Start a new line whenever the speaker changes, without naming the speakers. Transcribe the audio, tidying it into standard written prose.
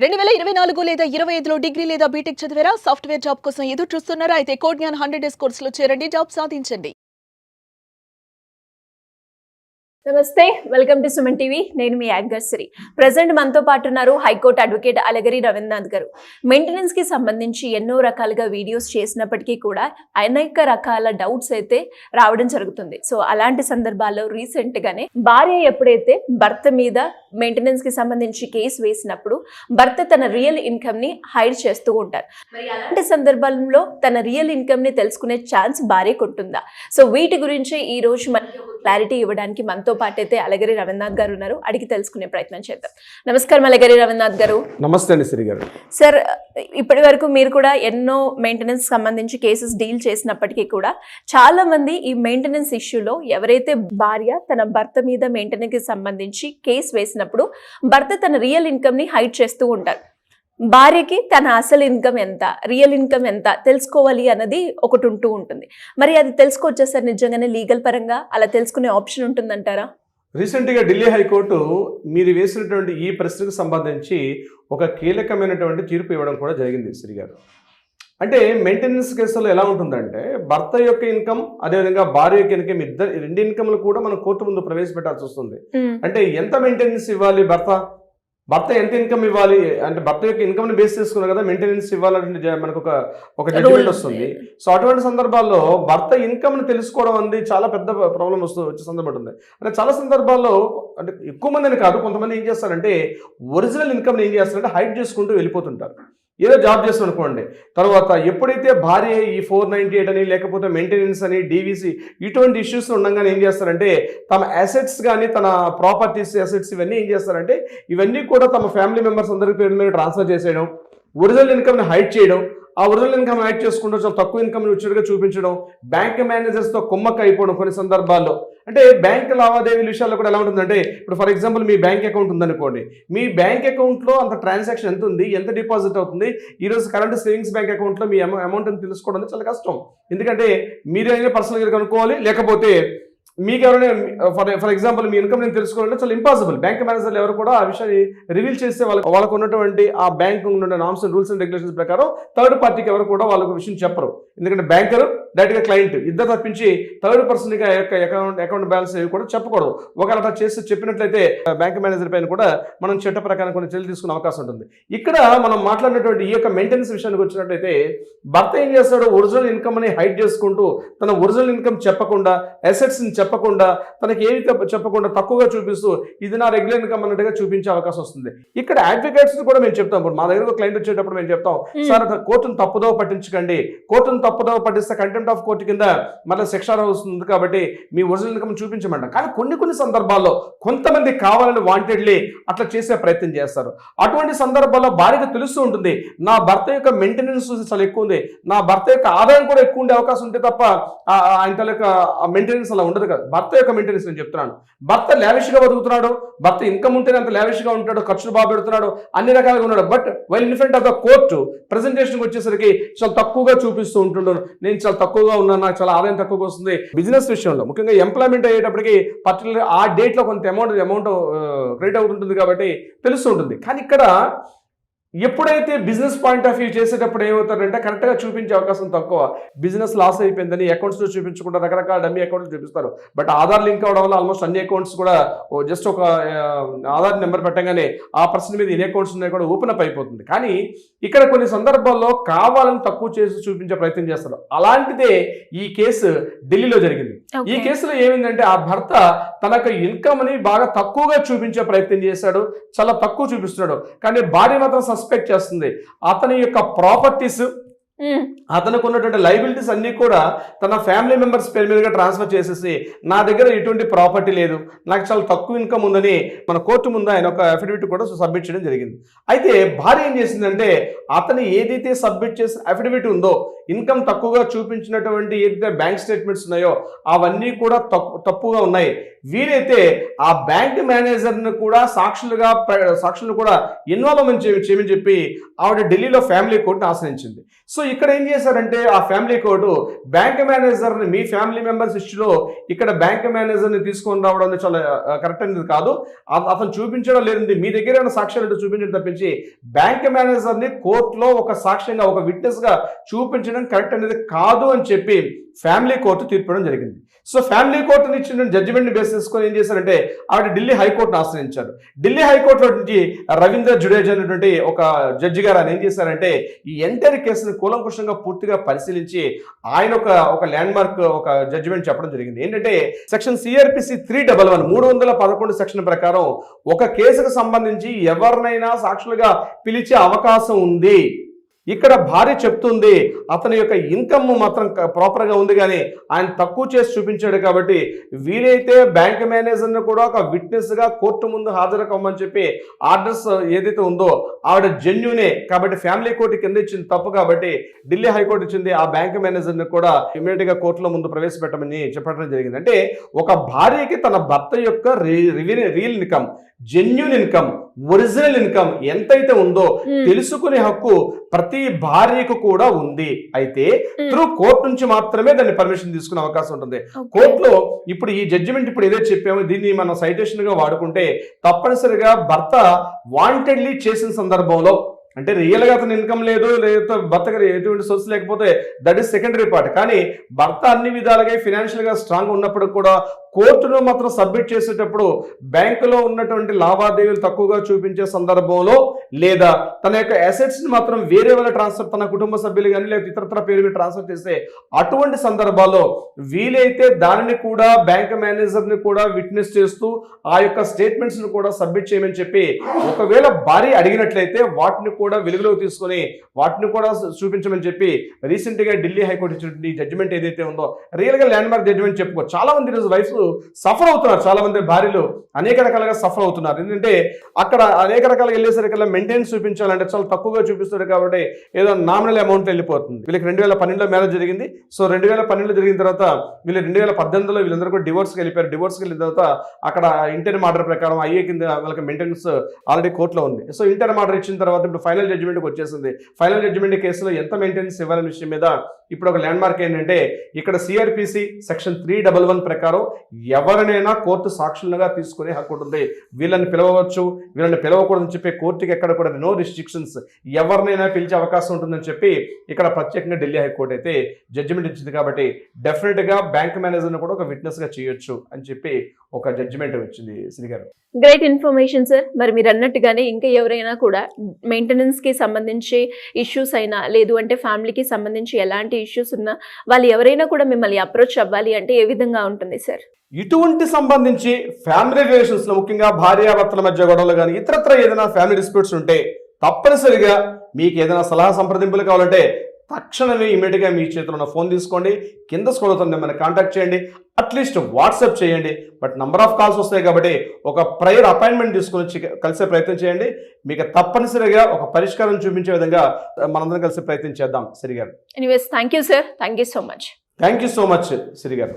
2024 లేదా 25లో డిగ్రీ లేదా బీటెక్ చదివారా? సాఫ్ట్‌వేర్ జాబ్ కోసం ఎదురు చూస్తున్నారా? అయితే కోడ్ జ్ఞాన్ 100 డేస్ కోర్సులో చేరండి, జాబ్ సాధించండి.
నమస్తే, వెల్కమ్ టు సుమన్ టీవీ. నేను మీ యాంకర్ శ్రీ. ప్రజెంట్ మనతో పాటు ఉన్నారు హైకోర్టు అడ్వకేట్ అలగిరి రవీంద్రనాథ్ గారు. మెయింటెనెన్స్ కి సంబంధించి ఎన్నో రకాలుగా వీడియోస్ చేసినప్పటికీ కూడా అనేక రకాల డౌట్స్ అయితే రావడం జరుగుతుంది. సో అలాంటి సందర్భాల్లో రీసెంట్ గానే భార్య ఎప్పుడైతే భర్త మీద మెయింటెనెన్స్ కి సంబంధించి కేసు వేసినప్పుడు భర్త తన రియల్ ఇన్కమ్ ని హైడ్ చేస్తూ ఉంటారు. మరి అలాంటి సందర్భంలో తన రియల్ ఇన్కమ్ ని తెలుసుకునే ఛాన్స్ భార్యకు ఉంటుందా? సో వీటి గురించి ఈ రోజు మనకి క్లారిటీ ఇవ్వడానికి మనతో పాటు అయితే అలగిరి రవీంద్రనాథ్ గారు ఉన్నారు. అడిగి తెలుసుకునే ప్రయత్నం చేద్దాం. నమస్కారం అలగిరి రవీంద్రనాథ్ గారు.
నమస్తే అండి శ్రీ గారు.
సార్, ఇప్పటి వరకు మీరు కూడా ఎన్నో మెయింటెనెన్స్ సంబంధించి కేసెస్ డీల్ చేసినప్పటికీ కూడా చాలా మంది ఈ మెయింటెనెన్స్ ఇష్యూలో ఎవరైతే భార్య తన భర్త మీద మెయింటెనెన్స్ కి సంబంధించి కేసు వేసినప్పుడు భర్త తన రియల్ ఇన్కమ్ ని హైడ్ చేస్తూ ఉంటారు. భార్యకి తన అసలు ఇన్కమ్ ఎంత, రియల్ ఇన్కమ్ ఎంత తెలుసుకోవాలి అన్నది ఒకటి ఉంటూ ఉంటుంది. మరి అది తెలుసుకోవచ్చా సార్? నిజంగానే లీగల్ పరంగా అలా తెలుసుకునే ఆప్షన్ ఉంటుందంటారా?
రీసెంట్గా ఢిల్లీ హైకోర్టు మీరు వేసినటువంటి ఈ ప్రశ్నకు సంబంధించి ఒక కీలకమైనటువంటి తీర్పు ఇవ్వడం కూడా జరిగింది శ్రీ గారు. అంటే మెయింటెనెన్స్ కేసులో ఎలా ఉంటుందంటే భర్త యొక్క ఇన్కమ్ అదేవిధంగా భార్య యొక్క ఇన్కమ్ రెండు ఇన్కమ్లు కూడా మనం కోర్టు ముందు ప్రవేశపెట్టాల్సి వస్తుంది. అంటే ఎంత మెయింటెనెన్స్ ఇవ్వాలి, భర్త ఎంత ఇన్కమ్ ఇవ్వాలి అంటే భర్త యొక్క ఇన్కమ్ ని బేస్ చేసుకున్నారు కదా మెయింటెనెన్స్ ఇవ్వాలంటే మనకు ఒక జడ్జిమెంట్ వస్తుంది. సో అటువంటి సందర్భాల్లో భర్త ఇన్కమ్ ని తెలుసుకోవడం అనేది చాలా పెద్ద ప్రాబ్లం వచ్చే సందర్భం ఉంటుంది. అంటే చాలా సందర్భాల్లో అంటే ఎక్కువ మందిని కాదు, కొంతమంది ఏం చేస్తారంటే ఒరిజినల్ ఇన్కమ్ ని ఏం చేస్తారంటే హైడ్ చేసుకుంటూ వెళ్ళిపోతుంటారు. ఏదో జాబ్ చేస్తాం అనుకోండి, తర్వాత ఎప్పుడైతే భార్య ఈ 498 అని లేకపోతే మెయింటెనెన్స్ అని డీవీసీ ఇటువంటి ఇష్యూస్ ఉండగానే ఏం చేస్తారంటే తమ అసెట్స్ కానీ తన ప్రాపర్టీస్ అసెట్స్ ఇవన్నీ ఏం చేస్తారంటే ఇవన్నీ కూడా తమ ఫ్యామిలీ మెంబర్స్ అందరి పేరు మీద ట్రాన్స్ఫర్ చేసేయడం, ఒరిజినల్ ఇన్కమ్ని హైడ్ చేయడం, ఆ ఒరిజినల్ ఇన్కమ్ హైడ్ చేసుకుంటూ చాలా తక్కువ ఇన్కమ్ వచ్చేట్టుగా చూపించడం, బ్యాంక్ మేనేజర్స్తో కుమ్మక్క అయిపోవడం కొన్ని సందర్భాల్లో. అంటే బ్యాంక్ లావాదేవీల విషయాల్లో కూడా ఎలా ఉంటుందంటే ఇప్పుడు for example me bank account ఉందనుకోండి, మీ బ్యాంక్ అకౌంట్లో అంత ట్రాన్సాక్షన్ ఎంత ఉంది, ఎంత డిపాజిట్ అవుతుంది, ఈరోజు కరెంట్ సేవింగ్స్ బ్యాంక్ అకౌంట్లో మీ అమౌంట్ని తెలుసుకోవడం చాలా కష్టం. ఎందుకంటే మీరైనా పర్సనల్గా కనుక్కోవాలి, లేకపోతే మీకు ఎవరైనా ఫర్ ఎగ్జాంపుల్ మీ ఇన్కమ్ నేను తెలుసుకోవాలంటే చాలా ఇంపాసిబుల్. బ్యాంక్ మేనేజర్లు ఎవరు కూడా ఆ విషయాన్ని రివీల్ చేస్తే వాళ్ళకు ఉన్నటువంటి ఆ బ్యాంక్ ఉన్న norms and rules and regulations ప్రకారం థర్డ్ పార్టీకి ఎవరు కూడా వాళ్ళకు విషయం చెప్పరు. ఎందుకంటే బ్యాంకరు డైరెక్ట్గా క్లయింట్ ఇద్దరు తప్పించి థర్డ్ పర్సన్గా యొక్క అకౌంట్ బ్యాలెన్స్ కూడా చెప్పకూడదు. ఒకవేళ అట్లా చేసి చెప్పినట్లయితే బ్యాంక్ మేనేజర్ పైన కూడా మనం చట్ట ప్రకారం కొన్ని చర్యలు తీసుకునే అవకాశం ఉంటుంది. ఇక్కడ మనం మాట్లాడినటువంటి ఈ యొక్క మెయింటెనెన్స్ విషయానికి వచ్చినట్లయితే భర్త ఏం చేస్తాడు, ఒరిజినల్ ఇన్కమ్ అని హైడ్ చేసుకుంటూ తన ఒరిజినల్ ఇన్కమ్ చెప్పకుండా అసెట్స్ని చెప్పకుండా తనకి ఏమి చెప్పకుండా తక్కువగా చూపిస్తూ ఇది నా రెగ్యులర్ ఇన్కమ్ అన్నట్టుగా చూపించే అవకాశం వస్తుంది. ఇక్కడ అడ్వకేట్స్ కూడా మేము చెప్తాం, మా దగ్గర ఒక క్లయింట్ వచ్చేటప్పుడు మేము చెప్తాం, సార్ కోర్టును తప్పుదోవ పట్టించకండి, కోర్టును తప్పుదోవ పట్టిస్తే కంటెంప్ట్ ఆఫ్ కోర్టు కింద మళ్ళీ శిక్ష వస్తుంది కాబట్టి మీ ఒరిజినల్ ఇన్కమ్ చూపించమంటాం. కానీ కొన్ని సందర్భాల్లో కొంతమంది కావాలని వాంటెడ్లీ అట్లా చేసే ప్రయత్నం చేస్తారు. అటువంటి సందర్భాల్లో భార్యకు తెలుస్తూ ఉంటుంది నా భర్త యొక్క మెయింటెనెన్స్ చాలా ఎక్కువ ఉంది, నా భర్త యొక్క ఆదాయం కూడా ఎక్కువ ఉండే అవకాశం ఉంటే తప్ప ఆయన యొక్క మెయింటెనెన్స్ అలా ఉండదు కదా. భర్త యొక్క మెయింటెనెన్స్ నేను చెప్తున్నాను. భర్త లావిష్గా బతుకుతున్నాడు, భర్త ఇన్కమ్ ఉంటేనే అంత లావిష్గా ఉంటాడు, ఖర్చులు బాగా పెడుతున్నాడు, అన్ని రకాలుగా ఉన్నాడు. But while in front of the court ప్రెజెంటేషన్కి వచ్చేసరికి చాలా తక్కువగా చూపిస్తూ ఉంటుండడు, నేను చాలా తక్కువగా ఉన్నాను, నాకు చాలా ఆదాయం తక్కువగా వస్తుంది. బిజినెస్ విషయంలో ముఖ్యంగా ఎంప్లాయ్మెంట్ అయ్యేటప్పటికి పర్టికులర్ ఆ డేట్లో కొంత అమౌంట్ క్రెడిట్ అవుతుంటుంది కాబట్టి తెలుస్తూ ఉంటుంది. కానీ ఇక్కడ ఎప్పుడైతే బిజినెస్ పాయింట్ ఆఫ్ వ్యూ చేసేటప్పుడు ఏమవుతారంటే కరెక్ట్గా చూపించే అవకాశం తక్కువ. బిజినెస్ లాస్ అయిపోయిందని అకౌంట్స్లో చూపించకుండా రకరకాల డమ్మీ అకౌంట్లు చూపిస్తారు. బట్ ఆధార్ లింక్ అవడం వల్ల ఆల్మోస్ట్ అన్ని అకౌంట్స్ కూడా జస్ట్ ఒక ఆధార్ నెంబర్ పెట్టగానే ఆ పర్సన్ మీద ఎన్ని అకౌంట్స్ ఉన్నాయి కూడా ఓపెన్ అప్ అయిపోతుంది. కానీ ఇక్కడ కొన్ని సందర్భాల్లో కావాలని తక్కువ చేసి చూపించే ప్రయత్నం చేస్తారు. అలాంటిదే ఈ కేసు ఢిల్లీలో జరిగింది. ఈ కేసులో ఏమైందంటే ఆ భర్త తనకు ఇన్కమ్ ని బాగా తక్కువగా చూపించే ప్రయత్నం చేశాడు, చాలా తక్కువ చూపిస్తున్నాడు. కానీ భార్య మాత్రం సస్పెక్ట్ చేస్తుంది అతని యొక్క ప్రాపర్టీస్, అతనికి ఉన్నటువంటి లైబిలిటీస్ అన్నీ కూడా తన ఫ్యామిలీ మెంబర్స్ పేరు మీదుగా ట్రాన్స్ఫర్ చేసేసి నా దగ్గర ఎటువంటి ప్రాపర్టీ లేదు, నాకు చాలా తక్కువ ఇన్కమ్ ఉందని మన కోర్టు ముందు ఆయన ఒక అఫిడవిట్ కూడా సబ్మిట్ చేయడం జరిగింది. అయితే భార్య ఏం చేసిందంటే అతను ఏదైతే సబ్మిట్ చేసిన అఫిడవిట్ ఉందో ఇన్కమ్ తక్కువగా చూపించినటువంటి ఏదైతే బ్యాంక్ స్టేట్మెంట్స్ ఉన్నాయో అవన్నీ కూడా తప్పుగా ఉన్నాయి. వీరైతే ఆ బ్యాంక్ మేనేజర్ను కూడా సాక్షులు కూడా ఇన్వాల్వ్మెంట్ చేయమని చెప్పి ఆవిడ ఢిల్లీలో ఫ్యామిలీ కోర్టును ఆశ్రయించింది. సో ఇక్కడ ఏం చేశారంటే ఆ ఫ్యామిలీ కోర్టు బ్యాంక్ మేనేజర్ని మీ ఫ్యామిలీ మెంబర్స్ ఇష్యూలో ఇక్కడ బ్యాంక్ మేనేజర్ని తీసుకొని రావడం అనేది చాలా కరెక్ట్ అనేది కాదు. అతను చూపించడం లేదండి, మీ దగ్గర ఏమైనా సాక్ష్యాలు చూపించడం తప్పించి బ్యాంక్ మేనేజర్ని కోర్టులో ఒక సాక్ష్యంగా ఒక విట్నెస్గా చూపించడం కరెక్ట్ అనేది కాదు అని చెప్పి ఫ్యామిలీ కోర్టు తీర్పడం జరిగింది. సో ఫ్యామిలీ కోర్టుని ఇచ్చిన జడ్జిమెంట్ని బేస్ చేసుకొని ఏం చేశారంటే ఆవిడ ఢిల్లీ హైకోర్టును ఆశ్రయించారు. ఢిల్లీ హైకోర్టులో నుంచి రవీంద్ర జుడేజా అనేటువంటి ఒక జడ్జి గారు ఆయన ఏం చేశారంటే ఈ ఎంటైర్ కేసును కూలంకుషంగా పూర్తిగా పరిశీలించి ఆయన ఒక ల్యాండ్ మార్క్ ఒక జడ్జిమెంట్ చెప్పడం జరిగింది. ఏంటంటే సెక్షన్ సిఆర్పిసి 311 311 సెక్షన్ ప్రకారం ఒక కేసుకు సంబంధించి ఎవరినైనా సాక్షులుగా పిలిచే అవకాశం ఉంది. ఇక్కడ భార్య చెప్తుంది అతని యొక్క ఇన్కమ్ మాత్రం ప్రాపర్గా ఉంది, కానీ ఆయన తక్కువ చేసి చూపించాడు కాబట్టి వీలైతే బ్యాంక్ మేనేజర్ను కూడా ఒక విట్నెస్గా కోర్టు ముందు హాజరు కమ్మని చెప్పి ఆర్డర్స్ ఏదైతే ఉందో ఆవిడ జెన్యునే కాబట్టి ఫ్యామిలీ కోర్టు కింద ఇచ్చింది తప్పు కాబట్టి ఢిల్లీ హైకోర్టు ఇచ్చింది ఆ బ్యాంక్ మేనేజర్ని కూడా ఇమీడియట్గా కోర్టులో ముందు ప్రవేశపెట్టమని చెప్పడం జరిగింది. అంటే ఒక భార్యకి తన భర్త యొక్క real income, genuine income, original income ఎంతైతే ఉందో తెలుసుకునే హక్కు ప్రతి భార్యకు కూడా ఉంది. అయితే త్రూ కోర్టు నుంచి మాత్రమే దాన్ని పర్మిషన్ తీసుకునే అవకాశం ఉంటుంది. కోర్టులో ఇప్పుడు ఈ జడ్జిమెంట్ ఇప్పుడు ఏదైతే చెప్పామో దీన్ని మనం సైటేషన్ గా వాడుకుంటే తప్పనిసరిగా భర్త వాంటెడ్లీ చేసిన సందర్భంలో అంటే రియల్గా అతను ఇన్కమ్ లేదు, లేదా భర్త గారు ఎటువంటి సోర్స్ లేకపోతే దట్ ఈస్ సెకండరీ పార్ట్. కానీ భర్త అన్ని విధాలుగా ఫినాన్షియల్గా స్ట్రాంగ్ ఉన్నప్పుడు కూడా కోర్టులో మాత్రం సబ్మిట్ చేసేటప్పుడు బ్యాంకులో ఉన్నటువంటి లావాదేవీలు తక్కువగా చూపించే సందర్భంలో లేదా తన యొక్క అసెట్స్ని మాత్రం వేరే వాళ్ళ ట్రాన్స్ఫర్ తన కుటుంబ సభ్యులు కానీ లేదా ఇతరత్ర పేరు మీద ట్రాన్స్ఫర్ చేస్తే అటువంటి సందర్భాల్లో వీలైతే దానిని కూడా బ్యాంక్ మేనేజర్ని కూడా విట్నెస్ చేస్తూ ఆ యొక్క స్టేట్మెంట్స్ని కూడా సబ్మిట్ చేయమని చెప్పి ఒకవేళ భార్య అడిగినట్లయితే వాటిని కూడా వెలుగులోకి తీసుకొని వాటిని కూడా చూపించమని చెప్పి రీసెంట్గా ఢిల్లీ హైకోర్టు ఇచ్చినటువంటి జడ్జిమెంట్ ఏదైతే ఉందో రియల్గా ల్యాండ్ మార్క్ జడ్జిమెంట్ చెప్పుకో. చాలా మంది ఈరోజు వైఫ్స్ సఫర్ అవుతున్నారు, చాలా మంది భార్యలు అనేక రకాలుగా సఫర్ అవుతున్నారు. ఎందుకంటే అక్కడ అనేక రకాలుగా వెళ్ళేసరికల్లా మెయింటెనెన్స్ చూపించాలంటే చాలా తక్కువగా చూపిస్తారు కాబట్టి ఏదో నామినల్ అమౌంట్ వెళ్ళిపోతుంది. వీళ్ళకి 2012లో మ్యారేజ్ జరిగింది. సో 2012లో జరిగిన తర్వాత వీళ్ళు 2018లో వీళ్ళందరూ కూడా డివోర్స్కి వెళ్ళిపోయారు. డివోర్స్కి వెళ్ళిన తర్వాత అక్కడ ఇంటర్మ్ ఆర్డర్ ప్రకారం ఐఏ కింద వాళ్ళకి మెయింటెనెన్స్ ఆల్రెడీ కోర్టులో ఉంది. సో ఇంటర్మ్ ఆర్డర్ ఇచ్చిన తర్వాత ఇప్పుడు ఫైనల్ జడ్జిమెంట్కి వచ్చేసింది. ఫైనల్ జడ్జిమెంట్ కేసులో ఎంత మెయింటెనెన్స్ ఇవ్వాలనే విషయం మీద ఇప్పుడు ఒక ల్యాండ్ మార్క్ ఏంటంటే ఇక్కడ సిఆర్పిసి సెక్షన్ 311 ప్రకారం ఎవరినైనా కోర్టు సాక్షులుగా తీసుకునే హక్కు ఉంటుంది. వీళ్ళని పిలవచ్చు, వీళ్ళని పిలవకూడదని చెప్పి కోర్టుకి ఎక్కడ కూడా నో రిస్ట్రిక్షన్స్, ఎవరినైనా పిలిచే అవకాశం ఉంటుందని చెప్పి ఇక్కడ ప్రత్యేకంగా ఢిల్లీ హైకోర్టు అయితే జడ్జిమెంట్ ఇచ్చింది. కాబట్టి డెఫినెట్గా బ్యాంక్ మేనేజర్ని కూడా ఒక విట్నెస్గా చేయొచ్చు అని చెప్పి ఒక జడ్జిమెంట్ వచ్చింది. శ్రీ గారు
గ్రేట్ ఇన్ఫర్మేషన్ సార్. మరి మీరు అన్నట్టుగానే ఇంకా ఎవరైనా కూడా మెయింటెనెన్స్కి సంబంధించి ఇష్యూస్ అయినా లేదు అంటే ఫ్యామిలీకి సంబంధించి ఎలాంటి ఇష్యూస్ ఉన్నా వాళ్ళు ఎవరైనా కూడా మిమ్మల్ని అప్రోచ్ అవ్వాలి అంటే ఏ విధంగా ఉంటుంది సార్?
ఇటువంటి సంబంధించి ఫ్యామిలీ రిలేషన్స్లో ముఖ్యంగా భార్యాభర్తల మధ్య గొడవలు కానీ ఇతరత్ర ఏదైనా ఫ్యామిలీ డిస్ప్యూట్స్ ఉంటే తప్పనిసరిగా మీకు ఏదైనా సలహా సంప్రదింపులు కావాలంటే తక్షణమే ఇమీడియట్గా మీ చేతిలో ఉన్న ఫోన్ తీసుకోండి, కింద స్క్రోల్ అవుతుంది, మిమ్మల్ని కాంటాక్ట్ చేయండి, అట్లీస్ట్ వాట్సాప్ చేయండి. బట్ నెంబర్ ఆఫ్ కాల్స్ వస్తాయి కాబట్టి ఒక ప్రైర్ అపాయింట్మెంట్ తీసుకొని కలిసే ప్రయత్నం చేయండి. మీకు తప్పనిసరిగా ఒక పరిష్కారం చూపించే విధంగా మనందరం కలిసి ప్రయత్నం చేద్దాం. Shri garu
anyways thank you sir, thank you so much.
Thank you so much Shri గారు.